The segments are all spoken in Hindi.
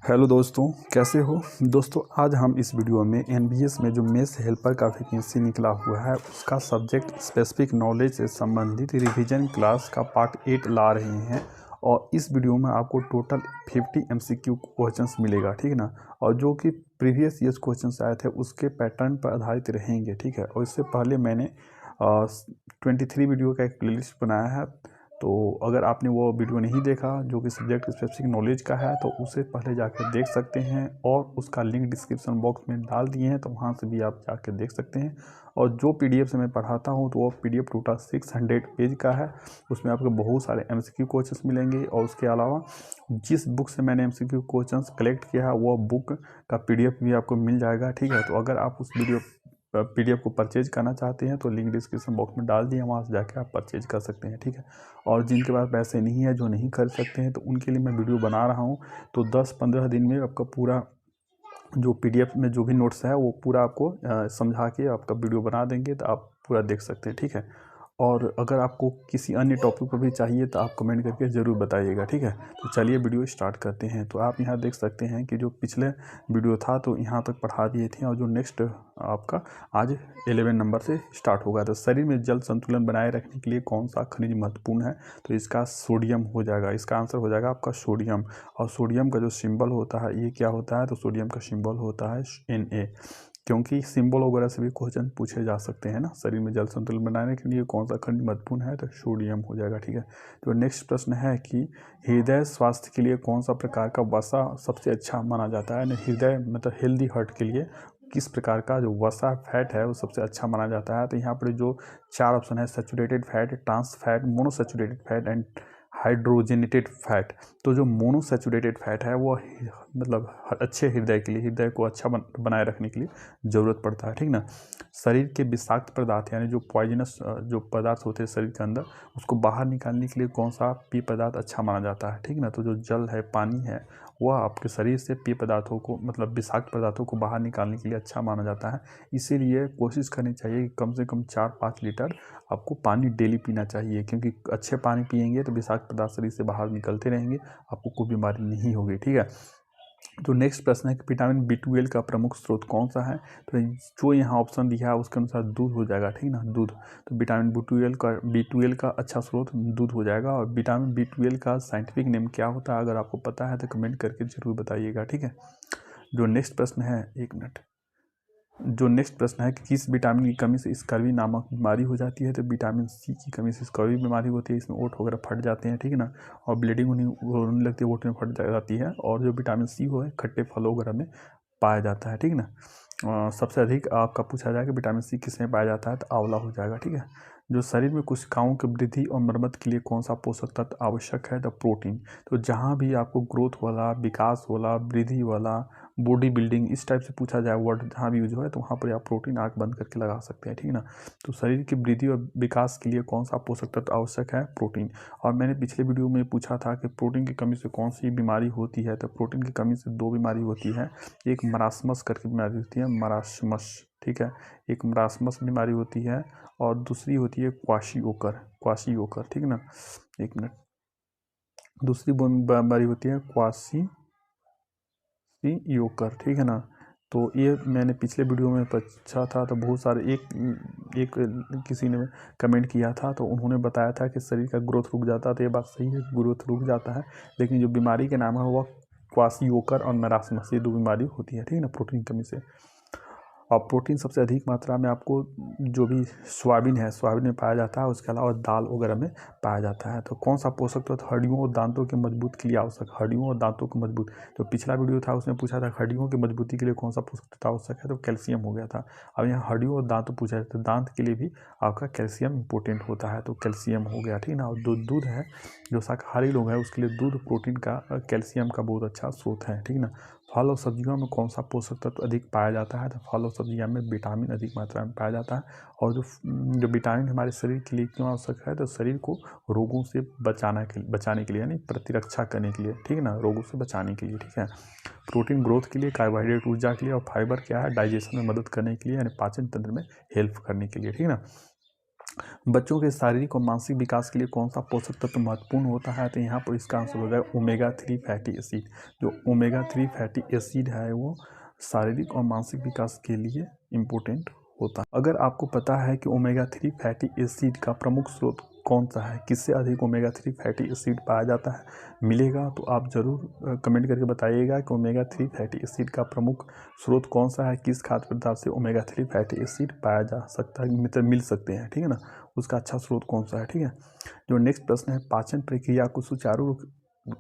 हेलो दोस्तों, कैसे हो दोस्तों। आज हम इस वीडियो में एनबीएस में जो मेस हेल्पर का वैकेंसी निकला हुआ है उसका सब्जेक्ट स्पेसिफिक नॉलेज से संबंधित रिवीजन क्लास का पार्ट 8 ला रहे हैं। और इस वीडियो में आपको टोटल 50 एमसीक्यू क्वेश्चंस मिलेगा, ठीक है ना। और जो कि प्रीवियस ईयर्स क्वेश्चंस आए थे उसके पैटर्न पर आधारित रहेंगे, ठीक है। और इससे पहले मैंने 23 वीडियो का एक प्लेलिस्ट बनाया है, तो अगर आपने वो वीडियो नहीं देखा जो कि सब्जेक्ट स्पेसिफिक नॉलेज का है तो उसे पहले जाकर देख सकते हैं। और उसका लिंक डिस्क्रिप्शन बॉक्स में डाल दिए हैं, तो वहाँ से भी आप जाकर देख सकते हैं। और जो पीडीएफ से मैं पढ़ाता हूँ तो वो पीडीएफ टोटल 600 पेज का है। उसमें आपको बहुत सारे एमसीक्यू क्वेश्चंस मिलेंगे। और उसके अलावा जिस बुक से मैंने एमसीक्यू क्वेश्चंस कलेक्ट किया है वो बुक का पीडीएफ भी आपको मिल जाएगा, ठीक है। तो अगर आप उस पीडीएफ को परचेज करना चाहते हैं तो लिंक डिस्क्रिप्शन बॉक्स में डाल दिए, वहाँ से जाकर आप परचेज कर सकते हैं, ठीक है। और जिनके पास पैसे नहीं है, जो नहीं खरीद सकते हैं, तो उनके लिए मैं वीडियो बना रहा हूँ। तो 10-15 दिन में आपका पूरा जो पीडीएफ में जो भी नोट्स है वो पूरा आपको समझा के आपका वीडियो बना देंगे, तो आप पूरा देख सकते हैं, ठीक है। और अगर आपको किसी अन्य टॉपिक पर भी चाहिए तो आप कमेंट करके ज़रूर बताइएगा, ठीक है। तो चलिए वीडियो स्टार्ट करते हैं। तो आप यहाँ देख सकते हैं कि जो पिछले वीडियो था तो यहाँ तक पढ़ा दिए थे, और जो नेक्स्ट आपका आज 11 नंबर से स्टार्ट होगा। तो शरीर में जल संतुलन बनाए रखने के लिए कौन सा खनिज महत्वपूर्ण है, तो इसका सोडियम हो जाएगा। इसका आंसर हो जाएगा आपका सोडियम। और सोडियम का जो सिंबल होता है ये क्या होता है, तो सोडियम का सिंबल होता है Na। क्योंकि सिंबल वगैरह से भी क्वेश्चन पूछे जा सकते हैं ना। शरीर में जल संतुलन बनाने के लिए कौन सा खनिज महत्वपूर्ण है, तो सोडियम हो जाएगा, ठीक है। तो नेक्स्ट प्रश्न है कि हृदय स्वास्थ्य के लिए कौन सा प्रकार का वसा सबसे अच्छा माना जाता है। हृदय मतलब हेल्दी हार्ट के लिए किस प्रकार का जो वसा फैट है वो सबसे अच्छा माना जाता है। तो यहाँ पर जो 4 ऑप्शन है, saturated fat, trans fat, monosaturated fat and hydrogenated fat. तो जो मोनोसैचुरेटेड फैट है वो मतलब अच्छे हृदय के लिए, हृदय को अच्छा बनाए रखने के लिए ज़रूरत पड़ता है, ठीक ना। शरीर के विषाक्त पदार्थ यानी जो पॉइजनस जो पदार्थ होते हैं शरीर के अंदर, उसको बाहर निकालने के लिए कौन सा पेय पदार्थ अच्छा माना जाता है, ठीक ना। तो जो जल है, पानी है, वह आपके शरीर से पेय पदार्थों को मतलब विषाक्त पदार्थों को बाहर निकालने के लिए अच्छा माना जाता है। इसीलिए कोशिश करनी चाहिए कि कम से कम 4-5 लीटर आपको पानी डेली पीना चाहिए, क्योंकि अच्छे पानी पिएंगे तो विषाक्त पदार्थ शरीर से बाहर निकलते रहेंगे, आपको कोई बीमारी नहीं होगी, ठीक है। तो नेक्स्ट प्रश्न है कि विटामिन B12 का प्रमुख स्रोत कौन सा है। तो जो यहाँ ऑप्शन दिया है उसके अनुसार दूध हो जाएगा, ठीक ना, दूध। तो विटामिन B12 का अच्छा स्रोत दूध हो जाएगा। और विटामिन B12 का साइंटिफिक नेम क्या होता है, अगर आपको पता है तो कमेंट करके जरूर बताइएगा, ठीक है। जो नेक्स्ट प्रश्न है, एक मिनट, जो नेक्स्ट प्रश्न है कि किस विटामिन की कमी से स्कर्वी नामक बीमारी हो जाती है। तो विटामिन C की कमी से स्कर्वी बीमारी होती है, इसमें ओट वगैरह फट जाते हैं, ठीक है ना। और ब्लीडिंग होने लगती है, ओट में फट जाती है। और जो विटामिन C हो है खट्टे फलों वगैरह में पाया जाता है, ठीक है ना। सबसे अधिक आपका पूछा जाएगा विटामिन C किस में पाया जाता है, तो आंवला हो जाएगा, ठीक है। जो शरीर में कोशिकाओं की वृद्धि और मरम्मत के लिए कौन सा पोषक तत्व आवश्यक है, तो प्रोटीन। तो जहाँ भी आपको ग्रोथ वाला, विकास वाला, वृद्धि वाला, बॉडी बिल्डिंग इस टाइप से पूछा जाए वर्ड जहाँ भी यूज हो है, तो वहाँ पर आप प्रोटीन आँख बंद करके लगा सकते हैं, ठीक है ना। तो शरीर की वृद्धि और विकास के लिए कौन सा पोषक तत्व आवश्यक है, प्रोटीन। और मैंने पिछले वीडियो में पूछा था कि प्रोटीन की कमी से कौन सी बीमारी होती है। तो प्रोटीन की कमी से 2 बीमारी होती है। एक मरासमस करके बीमारी होती है, मरासमस, ठीक है। एक मरासमस बीमारी होती है और दूसरी होती है क्वाशियोकर, ठीक है ना। एक मिनट, दूसरी बीमारी होती है क्वाशियोकर, ठीक है ना। तो ये मैंने पिछले वीडियो में पूछा था, तो बहुत सारे एक किसी ने कमेंट किया था, तो उन्होंने बताया था कि शरीर का ग्रोथ रुक जाता है। तो ये बात सही है, ग्रोथ रुक जाता है, लेकिन जो बीमारी के नाम है वह क्वाशियोकर और मरासमस, ये 2 बीमारी होती है, ठीक है ना, प्रोटीन की कमी से। और प्रोटीन सबसे अधिक मात्रा में आपको जो भी सोयाबीन में पाया जाता है, उसके अलावा दाल वगैरह में पाया जाता है। तो कौन सा पोषक तत्व हड्डियों और दांतों के मजबूत के लिए आवश्यक, हड्डियों और दांतों को मजबूत। तो पिछला वीडियो था उसमें पूछा था हड्डियों की मजबूती के लिए कौन सा पोषक तत्व आवश्यक है, तो कैल्शियम हो गया था। अब यहाँ हड्डियों और दांत पूछा है, तो दांत के लिए भी आपका कैल्शियम इंपॉर्टेंट होता है, तो कैल्शियम हो गया, ठीक है ना। और दूध है, जो शाकाहारी लोग हैं उसके लिए दूध प्रोटीन का, कैल्शियम का बहुत अच्छा स्रोत है, ठीक है ना। फल और सब्जियों में कौन सा पोषक तत्व अधिक पाया जाता है, तो फल और सब्जियों में विटामिन अधिक मात्रा में पाया जाता है। और जो विटामिन हमारे शरीर के लिए क्यों आवश्यक है, तो शरीर को रोगों से बचाने के लिए यानी प्रतिरक्षा करने के लिए, ठीक है ना, रोगों से बचाने के लिए, ठीक है। प्रोटीन ग्रोथ के लिए, कार्बोहाइड्रेट ऊर्जा के लिए, और फाइबर क्या है, डाइजेशन में मदद करने के लिए यानी पाचन तंत्र में हेल्प करने के लिए, ठीक है ना। बच्चों के शारीरिक और मानसिक विकास के लिए कौन सा पोषक तत्व महत्वपूर्ण होता है? तो यहाँ पर इसका आंसर हो जाएगा ओमेगा 3 फैटी एसिड। जो ओमेगा 3 फैटी एसिड है वो शारीरिक और मानसिक विकास के लिए इम्पोर्टेंट होता है। अगर आपको पता है कि ओमेगा 3 फैटी एसिड का प्रमुख स्रोत कौन सा है, किससे अधिक ओमेगा 3 फैटी एसिड पाया जाता है, मिलेगा तो आप ज़रूर कमेंट करके बताइएगा कि ओमेगा 3 फैटी एसिड का प्रमुख स्रोत कौन सा है, किस खाद्य पदार्थ से ओमेगा 3 फैटी एसिड पाया जा सकता है, मतलब मिल सकते हैं, ठीक है ना, उसका अच्छा स्रोत कौन सा है, ठीक है। जो नेक्स्ट प्रश्न है, पाचन प्रक्रिया को सुचारू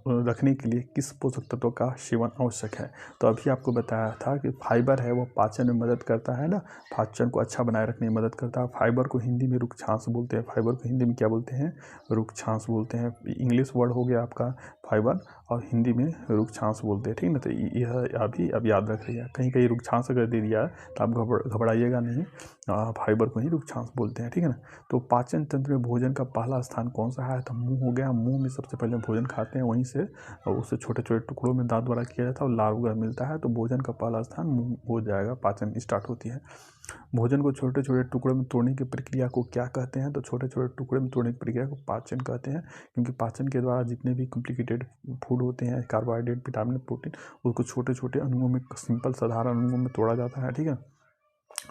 रखने के लिए किस पोषक तत्व का सेवन आवश्यक है? तो अभी आपको बताया था कि फाइबर है वो पाचन में मदद करता है ना, पाचन को अच्छा बनाए रखने में मदद करता है। फाइबर को हिंदी में रुक्षांश बोलते हैं। फाइबर को हिंदी में क्या बोलते हैं? रुक्षांश बोलते हैं। इंग्लिश वर्ड हो गया आपका फाइबर और हिंदी में रुक्षांश बोलते हैं, ठीक ना। तो यह अभी अब याद रख लिया, कहीं कहीं रुक्षांश अगर दे दिया तो आप घबराइएगा नहीं, फाइबर को ही रुक्षांश बोलते हैं, ठीक है ना। तो पाचन तंत्र में भोजन का पहला स्थान कौन सा है? तो मुंह हो गया। मुंह में सबसे पहले भोजन खाते हैं, वहीं से उससे छोटे छोटे टुकड़ों में दांत द्वारा किया जाता है और लार वगैरह मिलता है, तो भोजन का पहला स्थान मुंह हो जाएगा, पाचन स्टार्ट होती है। भोजन को छोटे छोटे टुकड़ों में तोड़ने की प्रक्रिया को क्या कहते हैं? तो छोटे छोटे टुकड़े में तोड़ने की प्रक्रिया को पाचन कहते हैं, क्योंकि पाचन के द्वारा जितने भी कॉम्प्लिकेटेड फूड होते हैं, कार्बोहाइड्रेट, विटामिन, प्रोटीन, उसको छोटे छोटे अणुओं में, सिंपल साधारण अणुओं में तोड़ा जाता है, ठीक है,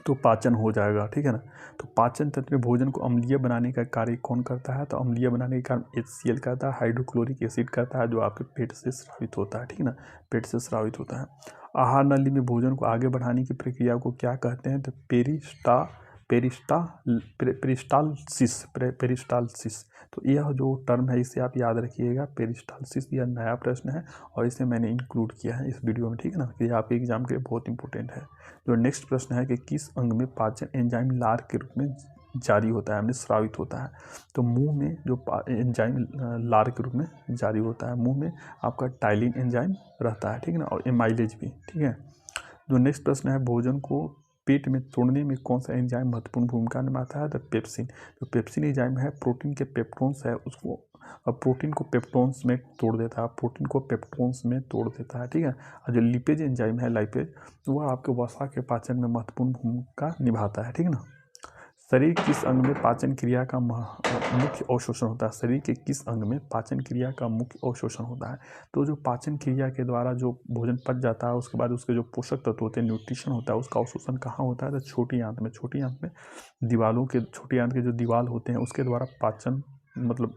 तो पाचन हो जाएगा, ठीक है ना। तो पाचन तंत्र में भोजन को अम्लीय बनाने का कार्य कौन करता है? तो अम्लीय बनाने का कार्य HCl करता है, हाइड्रोक्लोरिक एसिड करता है, जो आपके पेट से स्रावित होता है, ठीक है ना, पेट से स्रावित होता है। आहार नली में भोजन को आगे बढ़ाने की प्रक्रिया को क्या कहते हैं? तो पेरिस्टालसिस। तो यह जो टर्म है इसे आप याद रखिएगा, पेरिस्टालसिस। यह नया प्रश्न है और इसे मैंने इंक्लूड किया है इस वीडियो में, ठीक है ना, कि आपके एग्जाम के लिए बहुत इंपॉर्टेंट है। जो नेक्स्ट प्रश्न है कि किस अंग में पाचन एंजाइम लार के रूप में जारी होता है, यानी स्रावित होता है? तो मुंह में जो एंजाइम लार के रूप में जारी होता है, मुंह में आपका टाइलिन एंजाइम रहता है, ठीक है ना, और एमाइलेज भी, ठीक है। जो नेक्स्ट प्रश्न है, भोजन को पेट में तोड़ने में कौन सा एंजाइम महत्वपूर्ण भूमिका निभाता है? तो पेप्सिन। जो पेप्सिन एंजाइम है, प्रोटीन के पेप्टोन्स है उसको, प्रोटीन को पेप्टोन्स में तोड़ देता है, प्रोटीन को पेप्टोन्स में तोड़ देता है, ठीक है। और जो लिपेज एंजाइम है, लाइपेज, वह आपके वसा के पाचन में महत्वपूर्ण भूमिका निभाता है, ठीक है ना। शरीर किस अंग में पाचन क्रिया का मुख्य अवशोषण होता है? शरीर के किस अंग में पाचन क्रिया का मुख्य अवशोषण होता है? तो जो पाचन क्रिया के द्वारा जो भोजन पच जाता है, उसके बाद उसके जो पोषक तत्व होते हैं, न्यूट्रिशन होता है, उसका अवशोषण कहाँ होता है? तो छोटी आंत में। छोटी आंत में दीवालों के, छोटी आंत के जो दीवाल होते हैं उसके द्वारा पाचन, मतलब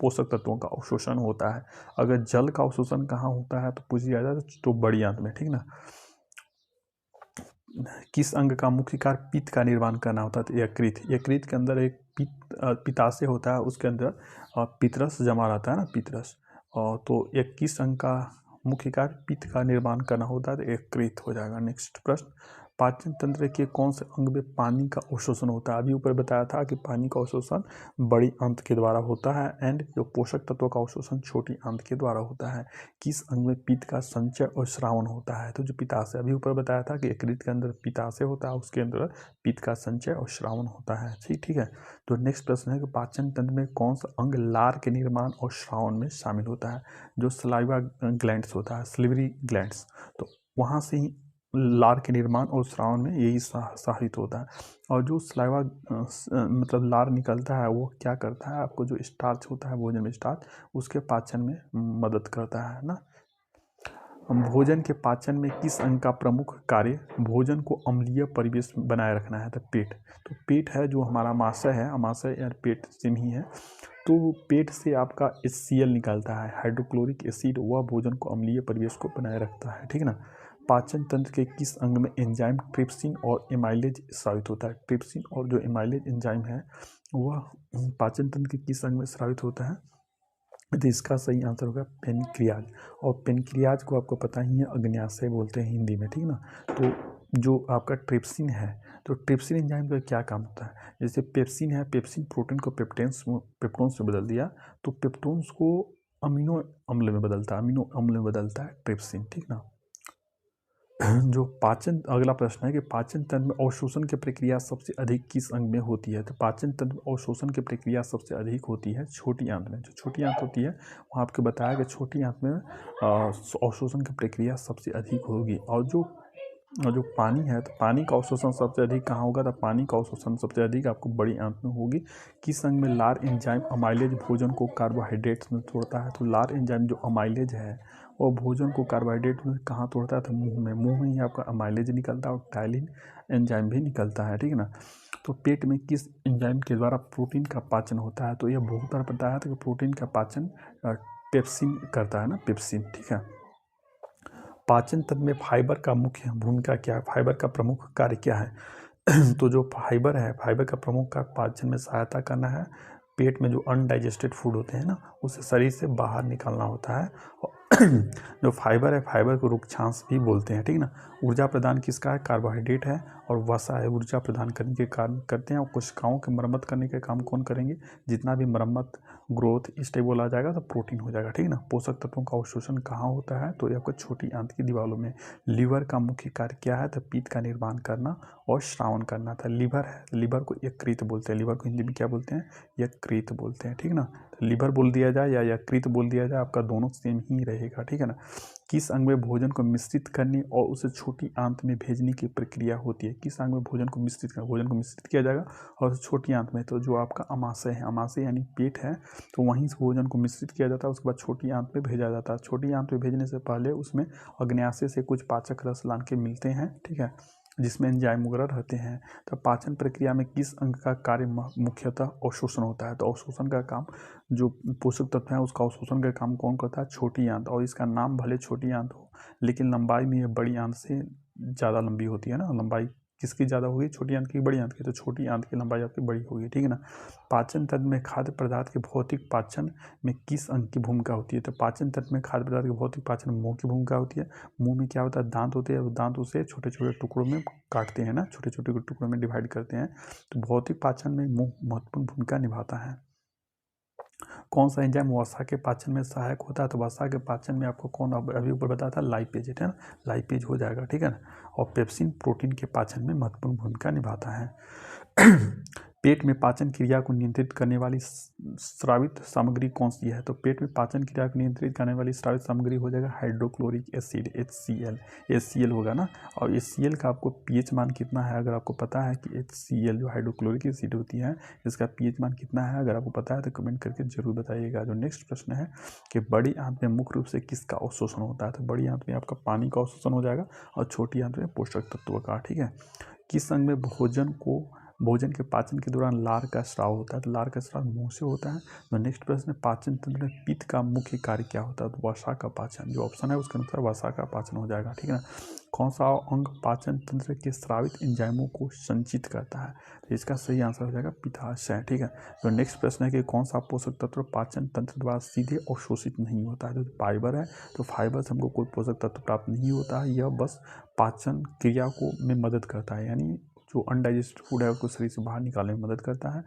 पोषक तत्वों का अवशोषण होता है। अगर जल का अवशोषण कहाँ होता है तो पूछिए जाए तो बड़ी आंत में, ठीक ना। किस अंग का मुख्य कार्य पित्त का निर्माण करना होता है? तो यकृत। यकृत के अंदर एक पित्ताशय होता है, उसके अंदर पित्तरस जमा रहता है ना, पित्तरस। तो यह किस अंग का मुख्य कार्य पित्त का निर्माण करना होता है? तो यकृत हो जाएगा। नेक्स्ट प्रश्न, पाचन तंत्र के कौन से अंग में पानी का अवशोषण होता है? अभी ऊपर बताया था कि पानी का अवशोषण बड़ी आंत के द्वारा होता है, एंड जो पोषक तत्वों का अवशोषण छोटी आंत के द्वारा होता है। किस अंग में पित्त का संचय और श्रावण होता है? तो जो पित्ताशय, अभी ऊपर बताया था कि यकृत के अंदर पित्ताशय होता है, उसके अंदर पित्त का संचय और श्रावण होता है, ठीक है। तो नेक्स्ट प्रश्न है कि पाचन तंत्र में कौन सा अंग लार के निर्माण और श्रावण में शामिल होता है? जो सलाइवा ग्लैंड्स होता है, सलिवरी ग्लैंड्स, तो वहाँ से ही लार के निर्माण और श्रावण में यही सहायक होता है। और जो सलाइवा मतलब लार निकलता है वो क्या करता है? आपको जो स्टार्च होता है, भोजन में स्टार्च, उसके पाचन में मदद करता है ना। भोजन के पाचन में किस अंग का प्रमुख कार्य भोजन को अम्लीय परिवेश बनाए रखना है? तो पेट। तो पेट है जो हमारा आमाशय है, आमाशय यार पेट से ही है, तो पेट से आपका HCl निकलता है, हाइड्रोक्लोरिक एसिड, वह भोजन को अम्लीय परिवेश को बनाए रखता है, ठीक है ना। पाचन तंत्र के किस अंग में एंजाइम ट्रिप्सिन और एमाइलेज स्रावित होता है? ट्रिप्सिन और जो एमाइलेज एंजाइम है वह पाचन तंत्र के किस अंग में स्रावित होता है? तो इसका सही आंसर होगा पेनक्रियाज। और पेनक्रियाज को आपको पता ही है, अग्न्याशय बोलते हैं हिंदी में, ठीक ना। तो जो आपका ट्रिप्सिन है, तो ट्रिप्सिन एंजाइम का क्या काम होता है? जैसे पेप्सिन है, पेप्सिन प्रोटीन को पेप्टोन्स में बदल दिया, तो पेप्टोन्स को अमीनो अम्ल में बदलता है, अमीनो अम्ल में बदलता है ट्रिप्सिन, ठीक ना। जो पाचन, अगला प्रश्न है कि पाचन तंत्र में अवशोषण की प्रक्रिया सबसे अधिक किस अंग में होती है? तो पाचन तंत्र में अवशोषण की प्रक्रिया सबसे अधिक होती है छोटी आंत में। जो छोटी आंत होती है वहाँ आपको बताया कि छोटी आंत में अवशोषण की प्रक्रिया सबसे अधिक होगी। और जो और जो पानी है तो पानी का अवशोषण सबसे अधिक कहाँ होगा, तो पानी का अवशोषण सबसे अधिक आपको बड़ी आंत में होगी। किस अंग में लार एंजाइम अमाइलेज भोजन को कार्बोहाइड्रेट्स में तोड़ता है, तो लार एंजाइम जो अमाइलेज है वो भोजन को कार्बोहाइड्रेट में कहाँ तोड़ता है, तो मुंह में। मुंह में ही आपका अमाइलेज निकलता है और टाइलिन एंजाइम भी निकलता है, ठीक है ना। तो पेट में किस एंजाइम के द्वारा प्रोटीन का पाचन होता है, तो यह बहुत बार बताया था कि प्रोटीन का पाचन पेप्सिन करता है ना, पेप्सिन, ठीक है। पाचन तंत्र में फाइबर का मुख्य भूमिका क्या है, फाइबर का प्रमुख कार्य क्या है तो जो फाइबर है, फाइबर का प्रमुख कार्य पाचन में सहायता करना है। पेट में जो अनडाइजेस्टेड फूड होते हैं ना उसे शरीर से बाहर निकालना होता है। जो फाइबर है, फाइबर को रुक्षांश भी बोलते हैं, ठीक ना। ऊर्जा प्रदान किसका है, कार्बोहाइड्रेट है। और वसा है, ऊर्जा प्रदान करने के काम करते हैं। और कोशिकाओं की मरम्मत करने के काम कौन करेंगे, जितना भी मरम्मत, ग्रोथ, स्टेबल आ जाएगा तो प्रोटीन हो जाएगा, ठीक ना। पोषक तत्वों का अवशोषण कहाँ होता है, तो ये आपको छोटी आंत की दीवारों में। लीवर का मुख्य कार्य क्या है, तो पित्त का निर्माण करना और श्रावण करना था। लीवर है, लीवर को यकृत बोलते हैं। लीवर को हिंदी में क्या बोलते हैं, यकृत बोलते हैं, ठीक ना। लीवर बोल दिया जाए या यकृत बोल दिया जाए, आपका दोनों सेम ही रहेगा, ठीक है ना। किस अंग में भोजन को मिश्रित करने और उसे छोटी आंत में भेजने की प्रक्रिया होती है, किस अंग में भोजन को मिश्रित करना, भोजन को मिश्रित किया जाएगा और छोटी आंत में, तो जो आपका अमाशय है, अमाशय यानी पेट है, तो वहीं से भोजन को मिश्रित किया जाता है। उसके बाद छोटी आंत में भेजा जाता है। छोटी आंत में भेजने से पहले उसमें अग्न्याशय से कुछ पाचक रस लान के मिलते हैं, ठीक है, जिसमें एंजाइम वगैरह रहते हैं। तो पाचन प्रक्रिया में किस अंग का कार्य मुख्यतः अवशोषण होता है, तो अवशोषण का काम, जो पोषक तत्व है उसका अवशोषण का काम कौन करता है, छोटी आंत। और इसका नाम भले छोटी आंत हो लेकिन लंबाई में ये बड़ी आंत से ज़्यादा लंबी होती है ना। लंबाई किसकी ज़्यादा होगी, छोटी आंत की, बड़ी आंत की, तो छोटी आंत की लंबाई आपकी बड़ी होगी, ठीक है ना। पाचन तंत्र में खाद्य पदार्थ के भौतिक पाचन में किस अंग की भूमिका होती है, तो पाचन तंत्र में खाद्य पदार्थ के भौतिक पाचन में मुंह की भूमिका होती है। मुंह में क्या होता है, दांत होते हैं, और दांत उसे छोटे छोटे टुकड़ों में काटते हैं ना, छोटे छोटे टुकड़ों में डिवाइड करते हैं। तो भौतिक पाचन में मुंह महत्वपूर्ण भूमिका निभाता है। कौन सा एंजाइम वसा के पाचन में सहायक होता है, तो वसा के पाचन में आपको कौन, अभी ऊपर बताया था, लाइपेज, है ना, लाइपेज हो जाएगा, ठीक है ना। और पेप्सिन प्रोटीन के पाचन में महत्वपूर्ण भूमिका निभाता है। पेट में पाचन क्रिया को नियंत्रित करने वाली स्रावित सामग्री कौन सी है, तो पेट में पाचन क्रिया को नियंत्रित करने वाली स्रावित सामग्री हो जाएगा हाइड्रोक्लोरिक एसिड, HCl, HCl होगा ना। और HCl का आपको pH मान कितना है, अगर आपको पता है कि HCl जो हाइड्रोक्लोरिक एसिड होती है इसका pH मान कितना है, अगर आपको पता है तो कमेंट करके जरूर बताइएगा। जो नेक्स्ट प्रश्न है कि बड़ी आंत में मुख्य रूप से किसका अवशोषण होता है, तो बड़ी आंत में आपका पानी का अवशोषण हो जाएगा और छोटी आंत में पोषक तत्वों का, ठीक है। किस अंग में भोजन के पाचन के दौरान लार का स्राव होता है, तो लार का स्राव मुंह से होता है। तो नेक्स्ट प्रश्न है पाचन तंत्र में पित्त का मुख्य कार्य क्या होता है, तो वसा का पाचन, जो ऑप्शन है उसके अनुसार वसा का पाचन हो जाएगा, ठीक है ना। कौन सा अंग पाचन तंत्र के स्रावित एंजाइमों को संचित करता है, तो इसका सही आंसर हो जाएगा पित्ताशय, ठीक है। तो नेक्स्ट प्रश्न है कि कौन सा पोषक तत्व पाचन तंत्र द्वारा सीधे अवशोषित नहीं होता है, तो फाइबर है। तो फाइबर से हमको कोई पोषक तत्व प्राप्त नहीं होता है, यह बस पाचन क्रिया को में मदद करता है, यानी जो अनडाइजेस्टेड फूड है उसको शरीर से बाहर निकालने में मदद करता है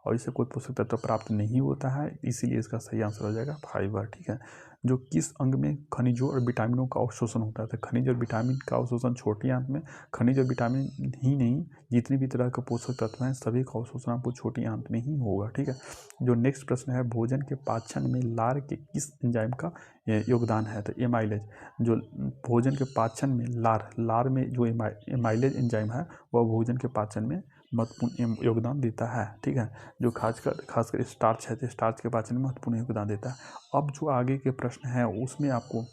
और इससे कोई पोषक तत्व प्राप्त नहीं होता है, इसीलिए इसका सही आंसर हो जाएगा फाइबर, ठीक है। जो किस अंग में खनिजों और विटामिनों का अवशोषण होता है, तो खनिज और विटामिन का अवशोषण छोटी आंत में। खनिज और विटामिन ही नहीं, जितने भी तरह के पोषक तत्व हैं सभी का अवशोषण आपको छोटी आंत में ही होगा, ठीक है। जो नेक्स्ट प्रश्न है भोजन के पाचन में लार के किस एंजाइम का योगदान है, तो एमाइलेज। जो भोजन के पाचन में लार में जो एमाइलेज एंजाइम है वह भोजन के पाचन में महत्वपूर्ण योगदान देता है, ठीक है। जो खासकर स्टार्च है तो स्टार्च के पाचन में महत्वपूर्ण योगदान देता है। अब जो आगे के प्रश्न हैं उसमें आपको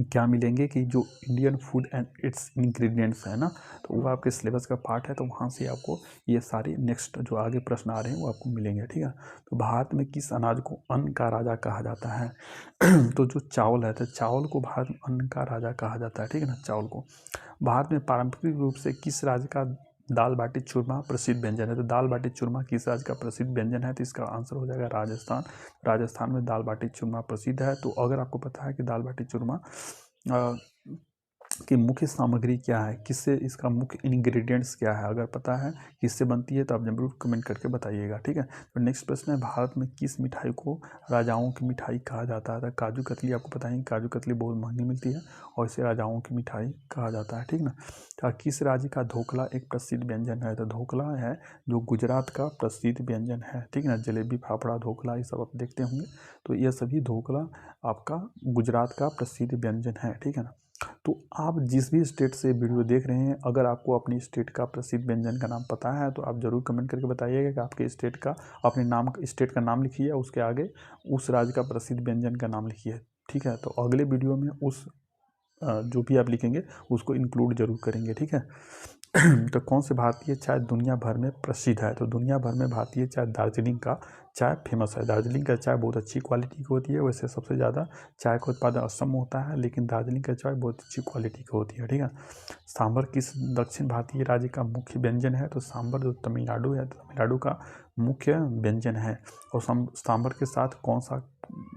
क्या मिलेंगे कि जो Indian food and it's ingredients है ना, तो वो आपके सिलेबस का पार्ट है, तो वहाँ से आपको ये सारे नेक्स्ट जो आगे प्रश्न आ रहे हैं वो आपको मिलेंगे, ठीक है। तो भारत में किस अनाज को अन्न का राजा कहा जाता है तो जो चावल है, तो चावल को भारत में अन्न का राजा कहा जाता है, ठीक है ना। चावल को भारत में पारंपरिक रूप से किस राज्य का दाल बाटी चूरमा प्रसिद्ध व्यंजन है, तो दाल बाटी चूरमा किस राज्य का प्रसिद्ध व्यंजन है, तो इसका आंसर हो जाएगा राजस्थान। राजस्थान में दाल बाटी चूरमा प्रसिद्ध है। तो अगर आपको पता है कि दाल बाटी चूरमा की मुख्य सामग्री क्या है, किससे, इसका मुख्य इंग्रेडिएंट्स क्या है, अगर पता है किससे बनती है तो आप जरूर कमेंट करके बताइएगा, ठीक है। तो नेक्स्ट प्रश्न है भारत में किस मिठाई को राजाओं की मिठाई कहा जाता है, काजू कतली। आपको पता है काजू कतली बहुत महंगी मिलती है और इसे राजाओं की मिठाई कहा जाता है, ठीक ना। तो किस राज्य का ढोकला एक प्रसिद्ध व्यंजन है, तो ढोकला है जो गुजरात का प्रसिद्ध व्यंजन है, ठीक है ना। जलेबी, फाफड़ा, ढोकला ये सब आप देखते होंगे, तो यह सभी ढोकला आपका गुजरात का प्रसिद्ध व्यंजन है, ठीक है ना। तो आप जिस भी स्टेट से वीडियो देख रहे हैं, अगर आपको अपनी स्टेट का प्रसिद्ध व्यंजन का नाम पता है तो आप ज़रूर कमेंट करके बताइएगा कि आपके स्टेट का, अपने नाम स्टेट का नाम लिखिए, उसके आगे उस राज्य का प्रसिद्ध व्यंजन का नाम लिखिए। ठीक है, तो अगले वीडियो में उस जो भी आप लिखेंगे उसको इंक्लूड जरूर करेंगे। ठीक है। तो कौन से भारतीय चाय दुनिया भर में प्रसिद्ध है? तो दुनिया भर में भारतीय चाय दार्जिलिंग का चाय फेमस है। दार्जिलिंग का चाय बहुत अच्छी क्वालिटी की होती है। वैसे सबसे ज़्यादा चाय का उत्पादन असम में होता है, लेकिन दार्जिलिंग का चाय बहुत अच्छी क्वालिटी की होती है। ठीक है। सांभर किस दक्षिण भारतीय राज्य का मुख्य व्यंजन है? तो सांभर जो तमिलनाडु है, तमिलनाडु का मुख्य व्यंजन है। और सांभर के साथ कौन सा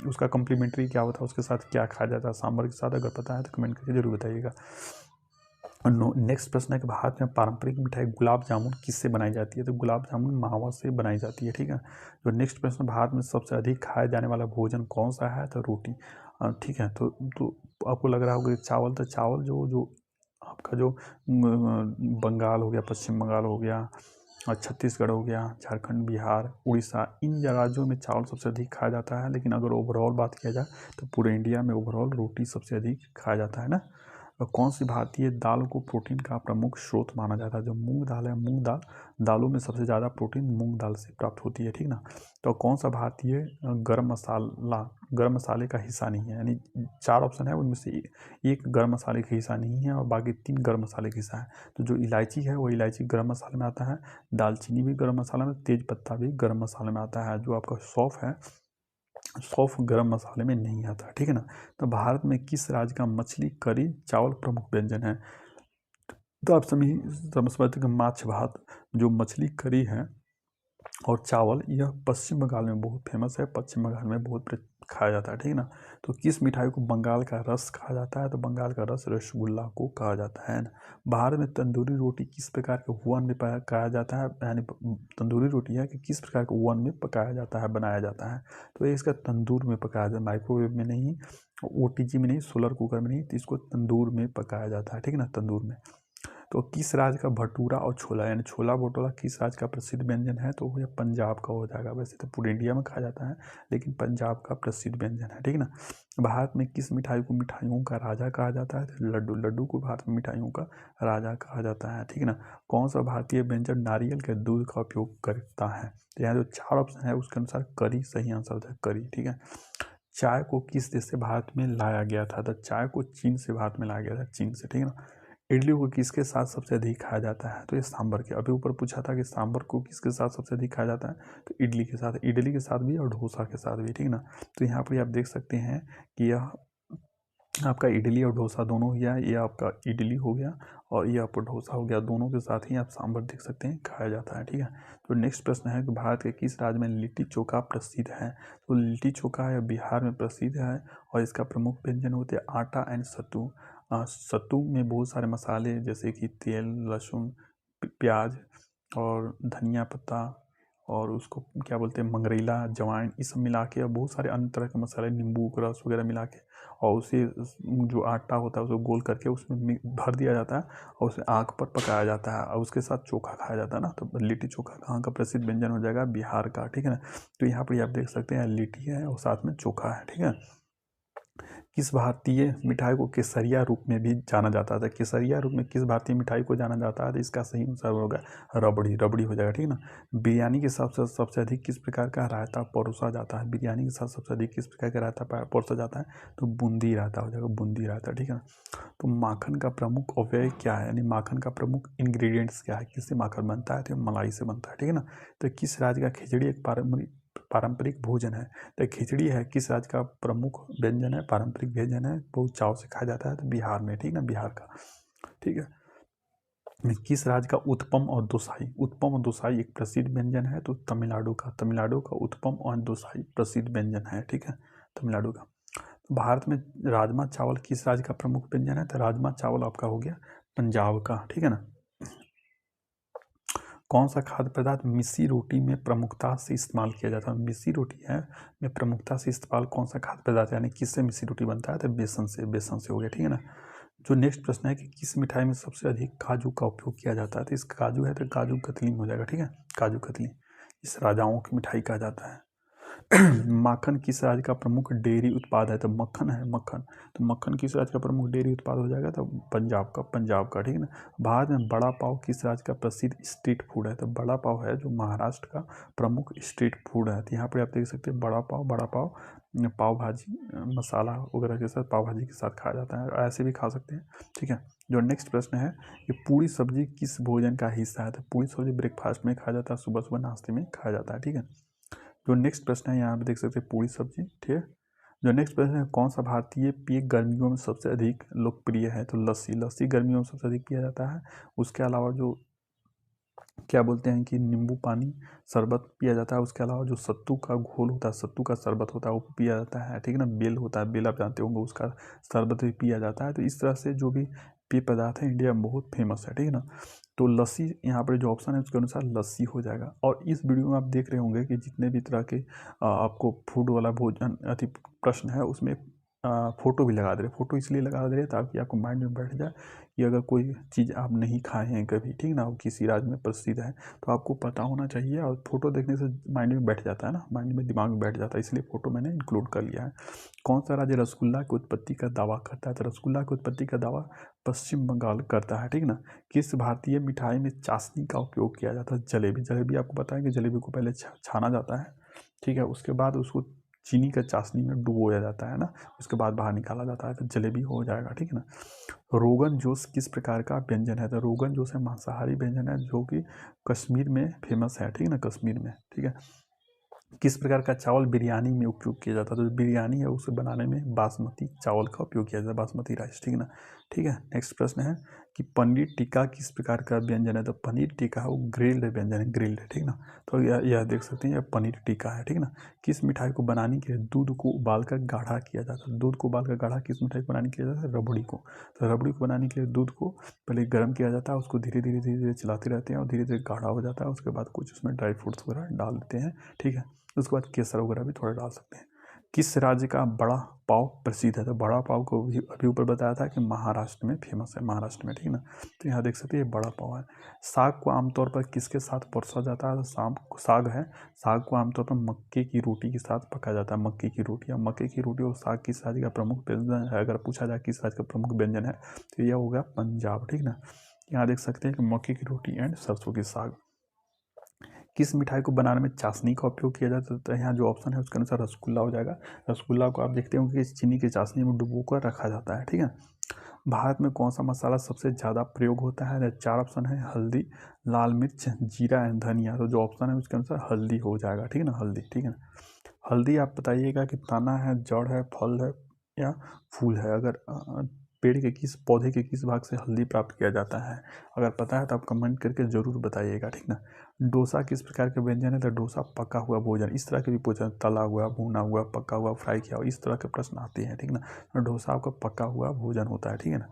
उसका कम्प्लीमेंट्री क्या होता है, उसके साथ क्या खाया जाता है सांभर के साथ? अगर पता है तो कमेंट करके जरूर बताइएगा। नेक्स्ट प्रश्न है कि भारत में पारंपरिक मिठाई गुलाब जामुन किससे बनाई जाती है? तो गुलाब जामुन मावा से बनाई जाती है। ठीक है। तो नेक्स्ट प्रश्न, भारत में सबसे अधिक खाया जाने वाला भोजन कौन सा है? तो रोटी। ठीक है। तो आपको लग रहा होगा कि चावल, तो चावल जो आपका जो बंगाल हो गया, पश्चिम बंगाल हो गया, और छत्तीसगढ़ हो गया, झारखंड, बिहार, उड़ीसा, इन राज्यों में चावल सबसे अधिक खाया जाता है। लेकिन अगर ओवरऑल बात किया जाए तो पूरे इंडिया में ओवरऑल रोटी सबसे अधिक खाया जाता है ना। और कौन सी भारतीय दाल को प्रोटीन का प्रमुख स्रोत माना जाता है? जो मूंग दाल है, मूंग दाल, दालों में सबसे ज़्यादा प्रोटीन मूंग दाल से प्राप्त होती है। ठीक ना। तो कौन सा भारतीय गरम मसाले का हिस्सा नहीं है? यानी 4 ऑप्शन है, उनमें से एक गरम मसाले का हिस्सा नहीं है और बाकी 3 गरम मसाले का हिस्सा है। तो जो इलायची है वो इलायची गरम मसाले में आता है, दालचीनी भी गरम मसाला में, तेज पत्ता भी गरम मसाले में आता है। जो आपका सौंफ है, सौंफ गरम मसाले में नहीं आता। ठीक है ना। तो भारत में किस राज्य का मछली करी चावल प्रमुख व्यंजन है? तो आप सभी समझ पाते हैं कि माछ भात, जो मछली करी है और चावल, यह पश्चिम बंगाल में बहुत फेमस है। पश्चिम बंगाल में बहुत खाया जाता है। ठीक है ना। तो किस मिठाई को बंगाल का रस कहा जाता है? तो बंगाल का रस रसगुल्ला को कहा जाता है ना। भारत में तंदूरी रोटी किस प्रकार के ओवन में पकाया जाता है? यानी तंदूरी रोटी है कि किस प्रकार के ओवन में पकाया जाता है, बनाया जाता है? तो ये इसका तंदूर में पकाया जाता है, माइक्रोवेव में नहीं, OTG में नहीं, सोलर कुकर में नहीं, तो इसको तंदूर में पकाया जाता है। ठीक है ना, तंदूर में। तो किस राज्य का भटूरा और छोला, यानी छोला भटूरा किस राज्य का प्रसिद्ध व्यंजन है? तो वो पंजाब का हो जाएगा। वैसे तो पूरे इंडिया में खाया जाता है, लेकिन पंजाब का प्रसिद्ध व्यंजन है। ठीक है ना। भारत में किस मिठाई को मिठाइयों का राजा कहा जाता है? तो लड्डू, लड्डू को भारत में मिठाइयों का राजा कहा जाता है। ठीक है ना। कौन सा भारतीय व्यंजन नारियल के दूध का उपयोग करता है? तो यहाँ जो 4 ऑप्शन है उसके अनुसार करी सही आंसर होता है, करी। ठीक है। चाय को किस देश से भारत में लाया गया था? तो चाय को चीन से भारत में लाया गया था, चीन से। ठीक है ना। इडली को किसके साथ सबसे अधिक खाया जाता है? तो ये सांभर के, अभी ऊपर पूछा था कि सांभर को किसके साथ सबसे अधिक खाया जाता है? तो इडली के साथ, इडली के साथ भी और डोसा के साथ भी। ठीक है ना। तो यहाँ पर आप देख सकते हैं कि यह आपका इडली और डोसा दोनों ही है। ये आपका इडली हो गया और ये आपका डोसा हो गया, दोनों के साथ ही आप सांभर देख सकते हैं खाया जाता है। ठीक है। तो नेक्स्ट प्रश्न है कि भारत के किस राज्य में लिट्टी चोखा प्रसिद्ध है? तो लिट्टी चोखा है बिहार में प्रसिद्ध है और इसका प्रमुख व्यंजन होते हैं आटा एंड सत्तू। सत्तू में बहुत सारे मसाले जैसे कि तेल, लहसुन, प्याज और धनिया पत्ता और उसको क्या बोलते हैं, मंगरेला, अजवाइन, ये सब मिला के और बहुत सारे अन्य तरह के मसाले, नींबू का रस वगैरह मिला के और उसे जो आटा होता है उसको गोल करके उसमें भर दिया जाता है और उसे आग पर पकाया जाता है और उसके साथ चोखा खाया जाता है ना। तो लिट्टी चोखा कहाँ का प्रसिद्ध व्यंजन हो जाएगा? बिहार का। ठीक है ना। तो यहाँ पर आप देख सकते हैं लिट्टी है और साथ में चोखा है। ठीक है। किस भारतीय मिठाई को केसरिया रूप में भी जाना जाता था? केसरिया रूप में किस भारतीय मिठाई को जाना जाता है? तो इसका सही आंसर होगा रबड़ी, रबड़ी हो जाएगा। ठीक है ना। बिरयानी के साथ सबसे अधिक किस प्रकार का रायता परोसा जाता है? बिरयानी के साथ सबसे अधिक किस प्रकार का रायता परोसा जाता है? तो बूंदी रायता हो जाएगा, बूंदी रायता। ठीक है ना। तो माखन का प्रमुख अवयव क्या है, यानी माखन का प्रमुख इंग्रेडिएंट्स क्या है? किससे माखन बनता है? तो मलाई से बनता है। ठीक है ना। तो किस राज्य का खिचड़ी एक पारंपरिक भोजन है? तो खिचड़ी है किस राज्य का प्रमुख व्यंजन है, पारंपरिक व्यंजन है, बहुत चाव से खाया जाता है? तो बिहार में। ठीक है ना, बिहार का। ठीक है। किस राज्य का उत्पम और दोसाई, उत्पम और दोसाई एक प्रसिद्ध व्यंजन है? तो तमिलनाडु का, तमिलनाडु का उत्पम और दोसाई प्रसिद्ध व्यंजन है। ठीक है, तमिलनाडु का। भारत में राजमा चावल किस राज्य का प्रमुख व्यंजन है? तो राजमा चावल आपका हो गया पंजाब का। ठीक है ना। कौन सा खाद्य पदार्थ मिस्सी रोटी में प्रमुखता से इस्तेमाल किया जाता है? मिस्सी रोटी है में प्रमुखता से इस्तेमाल कौन सा खाद्य पदार्थ, यानी किससे मिस्सी रोटी बनता है? तो बेसन से, बेसन से हो गया। ठीक है ना। जो नेक्स्ट प्रश्न है कि किस मिठाई में सबसे अधिक काजू का उपयोग किया जाता है? तो इसका काजू है तो काजू कतली हो जाएगा। ठीक है, काजू कतली इस राजाओं की मिठाई कहा जाता है। माखन किस राज्य का प्रमुख डेयरी उत्पाद है? तो मक्खन है, मक्खन। तो मक्खन किस राज्य का प्रमुख डेयरी उत्पाद हो जाएगा? तो पंजाब का, ठीक है ना। भारत में बड़ा पाव किस राज्य का प्रसिद्ध स्ट्रीट फूड है? तो बड़ा पाव है जो महाराष्ट्र का प्रमुख स्ट्रीट फूड है। तो यहाँ पर आप देख सकते हैं बड़ा पाव पाव भाजी मसाला वगैरह के साथ, पाव भाजी के साथ खाया जाता है, ऐसे भी खा सकते हैं, ठीक है। जो नेक्स्ट प्रश्न है कि पूरी सब्जी किस भोजन का हिस्सा है? तो पूरी सब्जी ब्रेकफास्ट में खाया जाता है, सुबह सुबह नाश्ते में खाया जाता है, ठीक है। जो नेक्स्ट प्रश्न है यहाँ पे देख सकते हैं पूरी सब्जी, ठीक है। जो नेक्स्ट प्रश्न है कौन सा भारतीय पेय गर्मियों में सबसे अधिक लोकप्रिय है? तो लस्सी गर्मियों में सबसे अधिक पिया जाता है। उसके अलावा जो क्या बोलते हैं कि नींबू पानी शरबत पिया जाता है। उसके अलावा जो सत्तू का घोल होता है, सत्तू का शरबत होता है, वो पिया जाता है, ठीक है ना। बेल होता है, बेल आप जानते होंगे, उसका शरबत भी पिया जाता है। तो इस तरह से जो भी पेय पदार्थ है इंडिया में बहुत फेमस है, ठीक है ना। तो लस्सी यहाँ पर जो ऑप्शन है उसके अनुसार लस्सी हो जाएगा। और इस वीडियो में आप देख रहे होंगे कि जितने भी तरह के आपको फूड वाला भोजन अति प्रश्न है उसमें फ़ोटो भी लगा दे रहे। फ़ोटो इसलिए लगा दे रहे ताकि आपको माइंड में बैठ जाए कि अगर कोई चीज़ आप नहीं खाए हैं कभी, ठीक ना, वो किसी राज्य में प्रसिद्ध है तो आपको पता होना चाहिए। और फोटो देखने से माइंड में बैठ जाता है ना, माइंड में दिमाग में बैठ जाता है, इसलिए फ़ोटो मैंने इंक्लूड कर लिया है। कौन सा राज्य रसगुल्ला की उत्पत्ति का दावा करता है? तो रसगुल्ला की उत्पत्ति का दावा पश्चिम बंगाल करता है, ठीक ना। किस भारतीय मिठाई में चाशनी का उपयोग किया जाता है? जलेबी आपको पता है कि जलेबी को पहले छाना जाता है, ठीक है, उसके बाद उसको चीनी का चाशनी में डुबोया जाता है ना, उसके बाद बाहर निकाला जाता है, तो जलेबी हो जाएगा, ठीक है ना। रोगन जोश किस प्रकार का व्यंजन है? तो रोगन जोश है मांसाहारी व्यंजन है जो कि कश्मीर में फेमस है, ठीक है ना, कश्मीर में, ठीक है। किस प्रकार का चावल बिरयानी में उपयोग किया जाता है? तो बिरयानी है उसे बनाने में बासमती चावल का उपयोग किया जाता है, बासमती राइस, ठीक है ना, ठीक है। नेक्स्ट प्रश्न है कि पनीर टिक्का किस प्रकार का व्यंजन है? तो पनीर टिक्का वो ग्रिल्ड व्यंजन है, ग्रिल्ड, ठीक ना। तो यह देख सकते हैं, यह पनीर टिक्का है, ठीक ना। किस मिठाई को बनाने के लिए दूध को उबालकर गाढ़ा किया जाता है? दूध को उबालकर गाढ़ा किस मिठाई को बनाने किया जाता है? रबड़ी को। तो रबड़ी को बनाने के लिए दूध को पहले गर्म किया जाता है, उसको धीरे धीरे चलाते रहते हैं और धीरे धीरे गाढ़ा हो जाता है। उसके बाद कुछ उसमें ड्राई फ्रूट्स वगैरह डाल देते हैं, ठीक है। उसके बाद केसर वगैरह भी थोड़ा डाल सकते हैं। किस राज्य का बड़ा पाव प्रसिद्ध है? तो बड़ा पाव को अभी ऊपर बताया था कि महाराष्ट्र में फेमस है, महाराष्ट्र में, ठीक है ना। तो यहाँ देख सकते हैं ये बड़ा पाव है। साग को आमतौर पर किसके साथ परोसा जाता है? तो साग है, साग को आमतौर पर मक्के की रोटी के साथ पकाया जाता है, मक्के की रोटी। और मक्के की रोटी और साग किस राज्य का प्रमुख व्यंजन है? अगर पूछा जाए किस राज्य का प्रमुख व्यंजन है तो यह होगा पंजाब, ठीक ना। यहाँ देख सकते हैं कि मक्के की रोटी एंड सरसों की साग। किस मिठाई को बनाने में चाशनी का उपयोग किया जाता है? तो यहाँ जो ऑप्शन है उसके अनुसार रसगुल्ला हो जाएगा। रसगुल्ला को आप देखते होंगे कि चीनी की चाशनी में डुबो कर रखा जाता है, ठीक है। भारत में कौन सा मसाला सबसे ज़्यादा प्रयोग होता है? 4 ऑप्शन है, हल्दी, लाल मिर्च, जीरा एंड धनिया। तो जो ऑप्शन है उसके अनुसार हल्दी हो जाएगा, ठीक है ना, हल्दी, ठीक है ना। हल्दी आप बताइएगा कि तना है, जड़ है, फल है या फूल है। अगर पेड़ के किस पौधे के किस भाग से हल्दी प्राप्त किया जाता है? अगर पता है तो आप कमेंट करके ज़रूर बताइएगा, ठीक ना। डोसा किस प्रकार के व्यंजन है? तो डोसा पका हुआ भोजन, इस तरह के भी पूछा, तला हुआ, भुना हुआ, पका हुआ, फ्राई किया हुआ, इस तरह के प्रश्न आते हैं, ठीक ना। तो डोसा आपका पका हुआ भोजन होता है, ठीक है ना।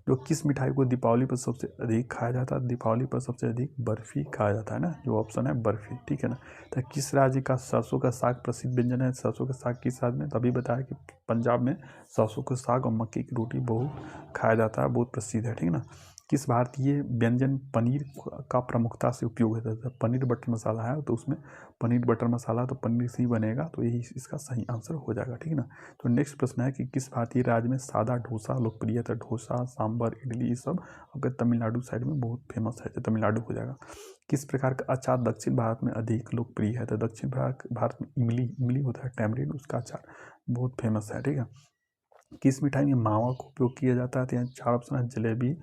जो किस मिठाई को दीपावली पर सबसे अधिक खाया जाता है? दीपावली पर सबसे अधिक बर्फ़ी खाया जाता है ना, जो ऑप्शन है बर्फ़ी, ठीक है ना। तो किस राज्य का सरसों का साग प्रसिद्ध व्यंजन है? सरसों का साग किस राज्य में? तभी बताया कि पंजाब में सरसों का साग और मक्के की रोटी बहुत खाया जाता है, बहुत प्रसिद्ध है, ठीक है ना। किस भारतीय व्यंजन पनीर का प्रमुखता से उपयोग होता है? पनीर बटर मसाला है तो उसमें पनीर बटर मसाला तो पनीर से ही बनेगा, तो यही इसका सही आंसर हो जाएगा, ठीक है ना। तो नेक्स्ट प्रश्न है कि किस भारतीय राज्य में सादा डोसा लोकप्रिय था? डोसा, सांभर, इडली, ये सब आपका तमिलनाडु साइड में बहुत फेमस है, तो तमिलनाडु हो जाएगा। किस प्रकार का अचार दक्षिण भारत में अधिक लोकप्रिय है? तो दक्षिण भारत में इमली होता है, टैमरिंड, उसका अचार बहुत फेमस है, ठीक है। किस मिठाई में मावा का उपयोग किया जाता है? तो यहाँ 4 ऑप्शन है, जलेबी,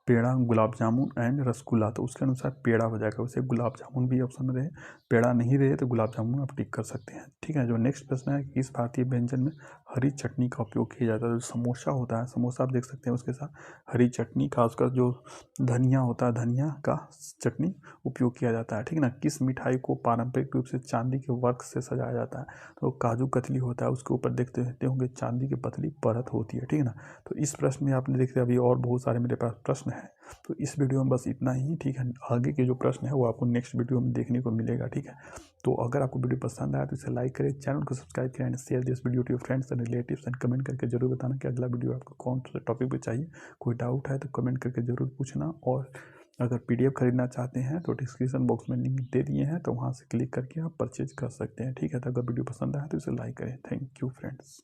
पेड़ा, गुलाब जामुन एंड रसगुल्ला। तो उसके अनुसार पेड़ा हो जाएगा। वैसे गुलाब जामुन भी ऑप्शन में रहे, पेड़ा नहीं रहे तो गुलाब जामुन आप टिक कर सकते हैं, ठीक है। जो नेक्स्ट प्रश्न है कि इस भारतीय व्यंजन में हरी चटनी का उपयोग किया जाता है? जो समोसा होता है, समोसा आप देख सकते हैं उसके साथ हरी चटनी, खासकर जो धनिया होता है, धनिया का चटनी उपयोग किया जाता है, ठीक है ना। किस मिठाई को पारंपरिक रूप से चांदी के वर्क से सजाया जाता है? तो काजू कतली होता है, उसके ऊपर देखते होंगे चांदी की पतली परत होती है, ठीक है ना। तो इस प्रश्न में आपने देखते अभी और बहुत सारे मेरे पास प्रश्न है। तो इस वीडियो में बस इतना ही, ठीक है। आगे के जो प्रश्न है वो आपको नेक्स्ट वीडियो में देखने को मिलेगा, ठीक है। तो अगर आपको वीडियो पसंद आया तो इसे लाइक करें, चैनल को सब्सक्राइब करें and share this video to your friends and relatives and comment करके जरूर बताना कि अगला वीडियो आपको कौन से टॉपिक पे चाहिए। कोई डाउट है तो कमेंट करके ज़रूर पूछना। और अगर PDF खरीदना चाहते हैं तो डिस्क्रिप्शन बॉक्स में लिंक दे दिए हैं, तो वहाँ से क्लिक करके आप परचेज कर सकते हैं। ठीक है, तो अगर वीडियो पसंद आया तो इसे लाइक करें। Thank you friends.